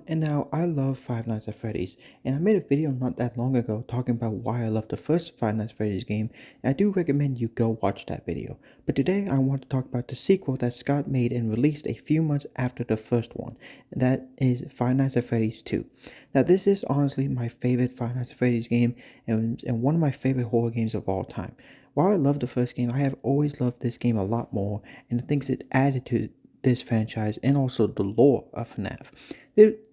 and now I love Five Nights at Freddy's, and I made a video not that long ago talking about why I love the first Five Nights at Freddy's game, and I do recommend you go watch that video. But today I want to talk about the sequel that Scott made and released a few months after the first one, and that is Five Nights at Freddy's 2. Now this is honestly my favorite Five Nights at Freddy's game, and one of my favorite horror games of all time. While I love the first game, I have always loved this game a lot more, and the things it added to this franchise and also the lore of FNAF.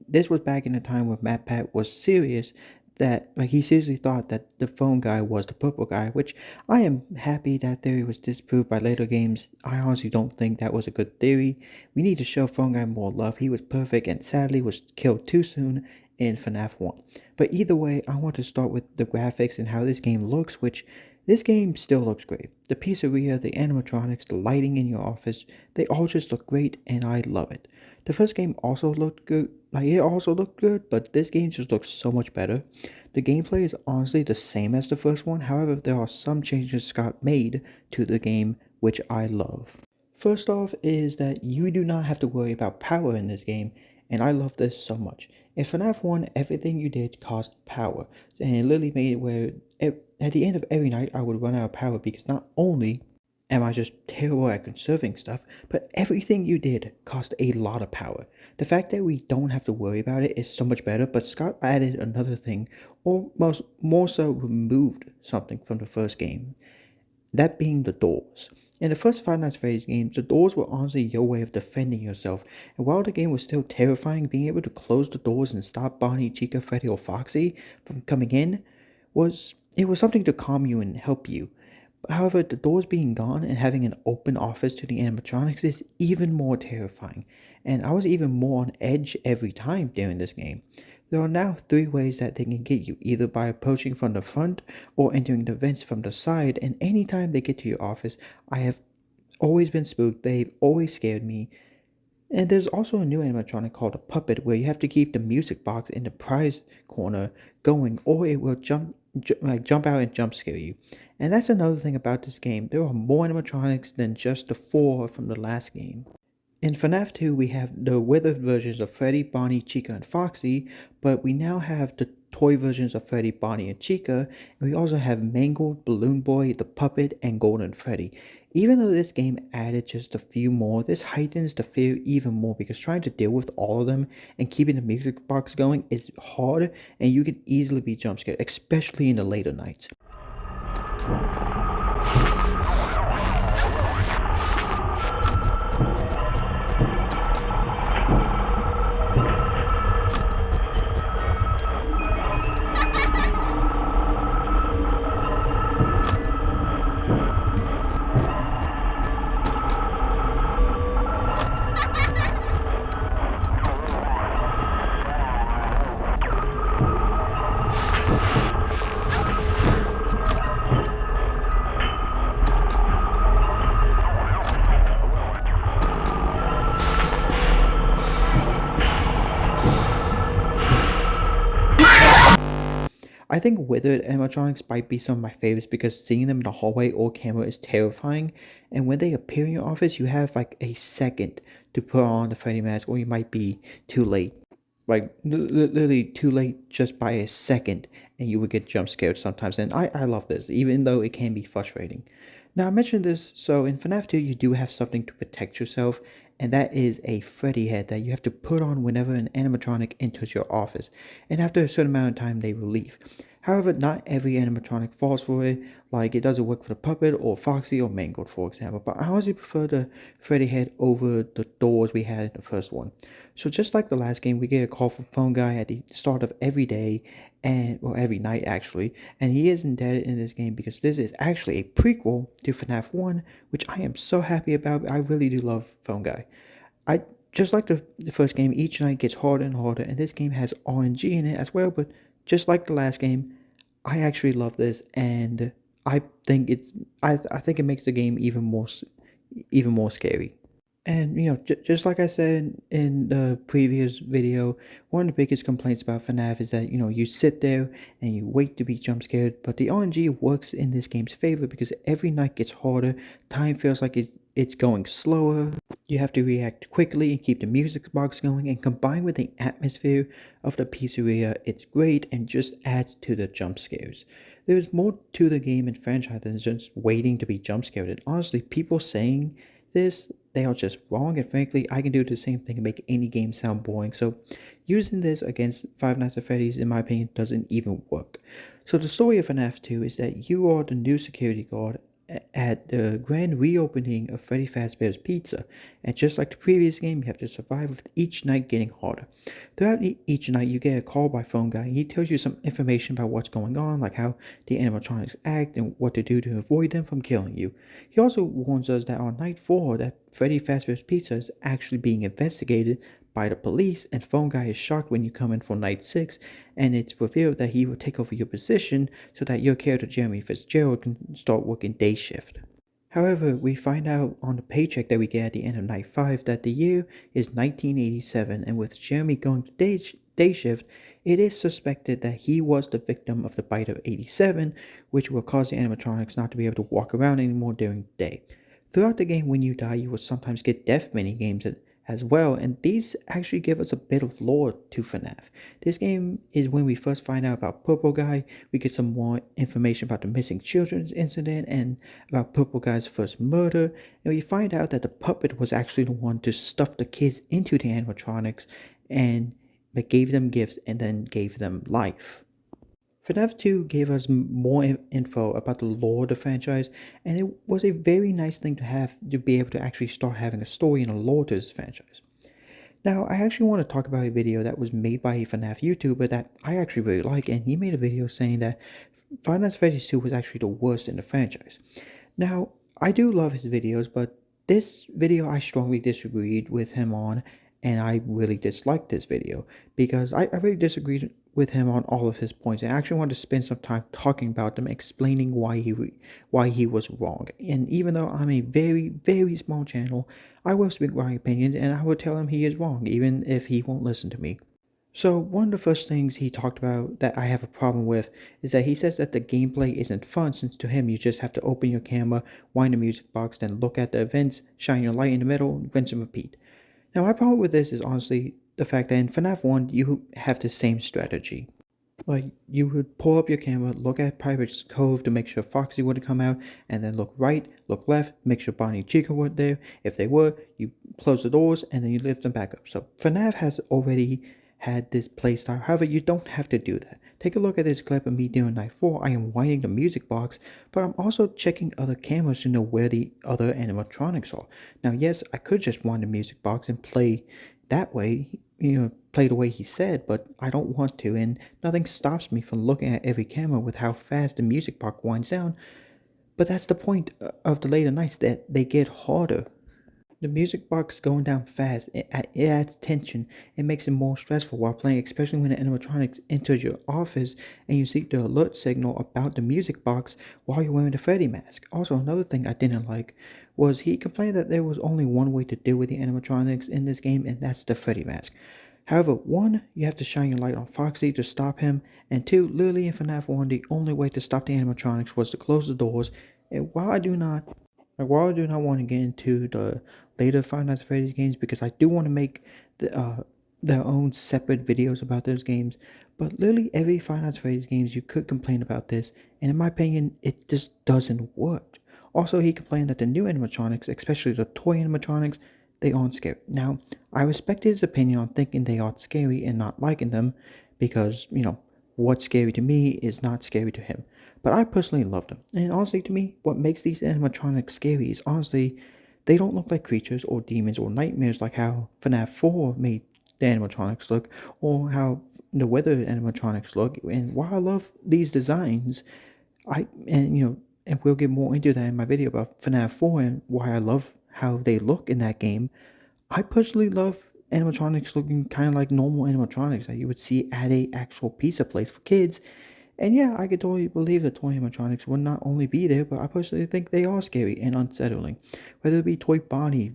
This was back in the time when Matt Pat was serious, that he seriously thought that the phone guy was the purple guy, which I am happy that theory was disproved by later games. I honestly don't think that was a good theory. We need to show phone guy more love. He was perfect and sadly was killed too soon in FNAF 1. But either way, I want to start with the graphics and how this game looks, which this game still looks great. The pizzeria, the animatronics, the lighting in your office, they all just look great and I love it. The first game also looked good, but this game just looks so much better. The gameplay is honestly the same as the first one, however there are some changes Scott made to the game which I love. First off is that you do not have to worry about power in this game, and I love this so much. In FNAF 1, everything you did cost power, and it literally made it where at the end of every night I would run out of power because not only am I just terrible at conserving stuff, but everything you did cost a lot of power. The fact that we don't have to worry about it is so much better, but Scott added another thing, or more so removed something from the first game, that being the doors. In the first Five Nights at Freddy's games, the doors were honestly your way of defending yourself, and while the game was still terrifying, being able to close the doors and stop Bonnie, Chica, Freddy, or Foxy from coming in was something to calm you and help you. However, the doors being gone and having an open office to the animatronics is even more terrifying, and I was even more on edge every time during this game. There are now 3 ways that they can get you, either by approaching from the front or entering the vents from the side, and anytime they get to your office, I have always been spooked, they've always scared me. And there's also a new animatronic called a puppet where you have to keep the music box in the prize corner going or it will jump out and jump scare you. And that's another thing about this game. There are more animatronics than just the 4 from the last game. In FNAF 2, we have the withered versions of Freddy, Bonnie, Chica, and Foxy, but we now have the toy versions of Freddy, Bonnie, and Chica, and we also have Mangled, Balloon Boy, the Puppet, and Golden Freddy. Even though this game added just a few more, this heightens the fear even more because trying to deal with all of them and keeping the music box going is hard, and you can easily be jump scared, especially in the later nights. I think withered animatronics might be some of my favorites because seeing them in the hallway or camera is terrifying, and when they appear in your office you have like a second to put on the Freddy mask or you might be too late. Like literally too late just by a second and you would get jump scared sometimes, and I love this even though it can be frustrating. Now I mentioned this, so in FNAF 2 you do have something to protect yourself, and that is a Freddy head that you have to put on whenever an animatronic enters your office, and after a certain amount of time they will leave. However, not every animatronic falls for it, like it doesn't work for the Puppet or Foxy or Mangled for example, but I honestly prefer the Freddy head over the doors we had in the first one. So just like the last game, we get a call from Phone Guy at the start of every day, or every night actually, and he is indebted in this game because this is actually a prequel to FNAF 1, which I am so happy about. I really do love Phone Guy. I just like the first game, each night gets harder and harder, and this game has RNG in it as well, but just like the last game, I actually love this, and I think I think it makes the game even more scary. And just like I said in the previous video, one of the biggest complaints about FNAF is that you sit there and you wait to be jump scared, but the RNG works in this game's favor because every night gets harder, time feels like it's going slower. You have to react quickly and keep the music box going, and combined with the atmosphere of the pizzeria, it's great and just adds to the jump scares. There's more to the game and franchise than just waiting to be jump scared. And honestly, people saying this, they are just wrong. And frankly, I can do the same thing and make any game sound boring. So using this against Five Nights at Freddy's, in my opinion, doesn't even work. So the story of FNAF 2 is that you are the new security guard at the grand reopening of Freddy Fazbear's Pizza, and just like the previous game, you have to survive with each night getting harder. Throughout each night, you get a call by phone guy, and he tells you some information about what's going on, like how the animatronics act and what to do to avoid them from killing you. He also warns us that on night 4, that Freddy Fazbear's Pizza is actually being investigated by the police, and phone guy is shocked when you come in for night 6, and it's revealed that he will take over your position so that your character Jeremy Fitzgerald can start working day shift. However, we find out on the paycheck that we get at the end of night 5 that the year is 1987, and with Jeremy going to day shift, it is suspected that he was the victim of the bite of 87, which will cause the animatronics not to be able to walk around anymore during the day. Throughout the game, when you die, you will sometimes get death mini games as well, and these actually give us a bit of lore to FNAF. This game is when we first find out about Purple Guy, we get some more information about the missing children's incident and about Purple Guy's first murder, and we find out that the puppet was actually the one to stuff the kids into the animatronics and that gave them gifts and then gave them life. FNAF 2 gave us more info about the lore of the franchise, and it was a very nice thing to have to be able to actually start having a story and a lore to this franchise. Now, I actually want to talk about a video that was made by a FNAF YouTuber that I actually really like, and he made a video saying that Five Nights at Freddy's 2 was actually the worst in the franchise. Now, I do love his videos, but this video I strongly disagreed with him on, and I really disliked this video because I really disagreed with him on all of his points. And I actually wanted to spend some time talking about them, explaining why he was wrong. And even though I'm a very small channel, I will speak my opinions, and I will tell him he is wrong, even if he won't listen to me. So one of the first things he talked about that I have a problem with is that he says that the gameplay isn't fun, since to him you just have to open your camera, wind the music box, then look at the events, shine your light in the middle, rinse and repeat. Now my problem with this is honestly the fact that in FNAF 1 you have the same strategy. Like, you would pull up your camera, look at Pirate's Cove to make sure Foxy wouldn't come out, and then look right, look left, make sure Bonnie and Chica weren't there. If they were, you close the doors, and then you lift them back up. So FNAF has already had this playstyle. However, you don't have to do that. Take a look at this clip of me doing night 4. I am winding the music box, but I'm also checking other cameras to know where the other animatronics are. Now, yes, I could just wind the music box and play that way, play the way he said, but I don't want to, and nothing stops me from looking at every camera with how fast the music box winds down. But that's the point of the later nights, that they get harder. The music box going down fast, it adds tension, it makes it more stressful while playing, especially when the animatronics enters your office and you see the alert signal about the music box while you're wearing the Freddy mask. Also, another thing I didn't like was he complained that there was only one way to deal with the animatronics in this game, and that's the Freddy mask. However, one, you have to shine your light on Foxy to stop him, and two, literally in FNAF 1, the only way to stop the animatronics was to close the doors, and while I do not want to get into the later Five Nights at Freddy's games, because I do want to make their own separate videos about those games, but literally every Five Nights at Freddy's games you could complain about this, and in my opinion, it just doesn't work. Also, he complained that the new animatronics, especially the toy animatronics, they aren't scary. Now, I respect his opinion on thinking they aren't scary and not liking them, because, what's scary to me is not scary to him. But I personally love them. And honestly, to me, what makes these animatronics scary is honestly, they don't look like creatures or demons or nightmares like how FNAF 4 made the animatronics look, or how the weather animatronics look. And while I love these designs, and we'll get more into that in my video about FNAF 4 and why I love how they look in that game, I personally love animatronics looking kind of like normal animatronics that you would see at a actual pizza place for kids. And yeah, I could totally believe that toy animatronics would not only be there, but I personally think they are scary and unsettling. Whether it be Toy Bonnie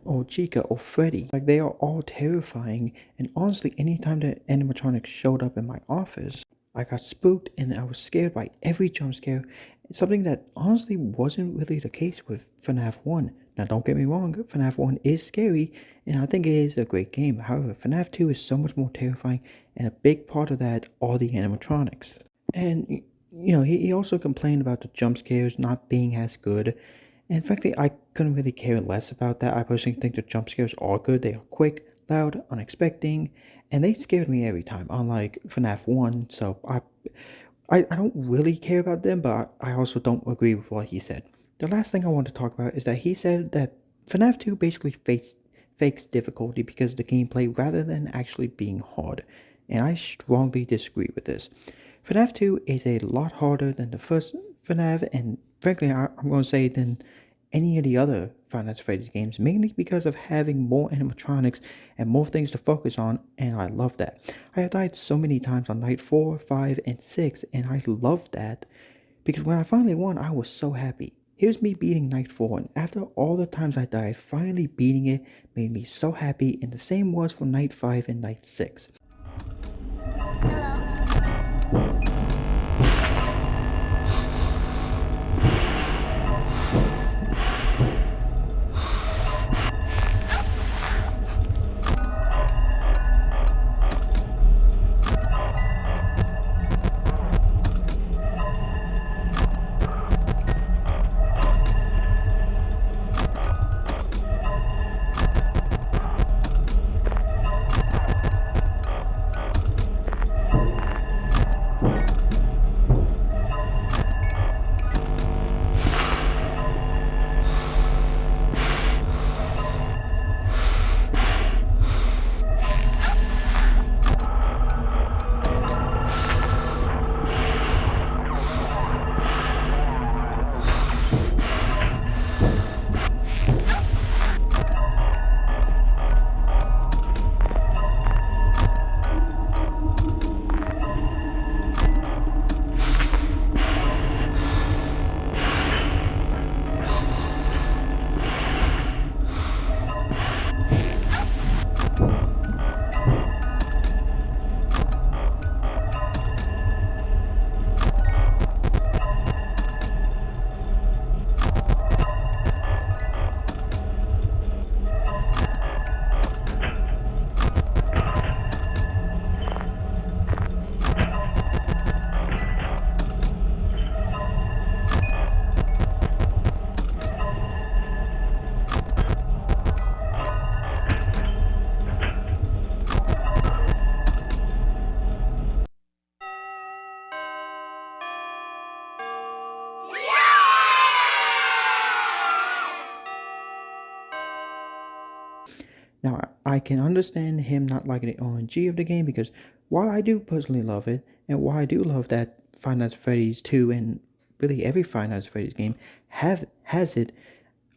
or Chica or Freddy, like, they are all terrifying. And honestly, anytime that animatronics showed up in my office, I got spooked and I was scared by every jump scare. Something that honestly wasn't really the case with FNAF 1. Now, don't get me wrong, FNAF 1 is scary, and I think it is a great game. However, FNAF 2 is so much more terrifying, and a big part of that are the animatronics. And, he also complained about the jump scares not being as good, and frankly, I couldn't really care less about that. I personally think the jump scares are good. They are quick, loud, unexpected, and they scared me every time, unlike FNAF 1, so I don't really care about them, but I also don't agree with what he said. The last thing I want to talk about is that he said that FNAF 2 basically fakes difficulty because of the gameplay rather than actually being hard, and I strongly disagree with this. FNAF 2 is a lot harder than the first FNAF, and frankly, I'm going to say than any of the other Five Nights at Freddy's games, mainly because of having more animatronics and more things to focus on, and I love that. I have died so many times on night 4, 5, and 6, and I love that because when I finally won, I was so happy. Here's me beating night 4, and after all the times I died, finally beating it made me so happy, and the same was for night 5 and night 6. Now, I can understand him not liking the RNG of the game because while I do personally love it, and while I do love that Five Nights at Freddy's 2 and really every Five Nights at Freddy's game has it,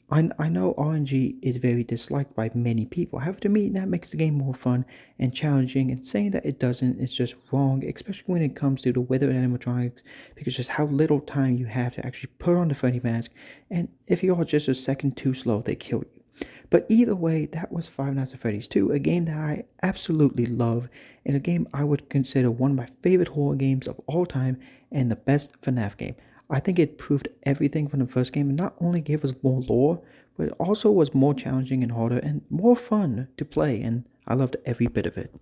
I know RNG is very disliked by many people. However, to me, that makes the game more fun and challenging, and saying that it doesn't is just wrong, especially when it comes to the weather animatronics, because just how little time you have to actually put on the Freddy mask, and if you are just a second too slow, they kill you. But either way, that was Five Nights at Freddy's 2, a game that I absolutely love, and a game I would consider one of my favorite horror games of all time, and the best FNAF game. I think it proved everything from the first game, and not only gave us more lore, but it also was more challenging and harder, and more fun to play, and I loved every bit of it.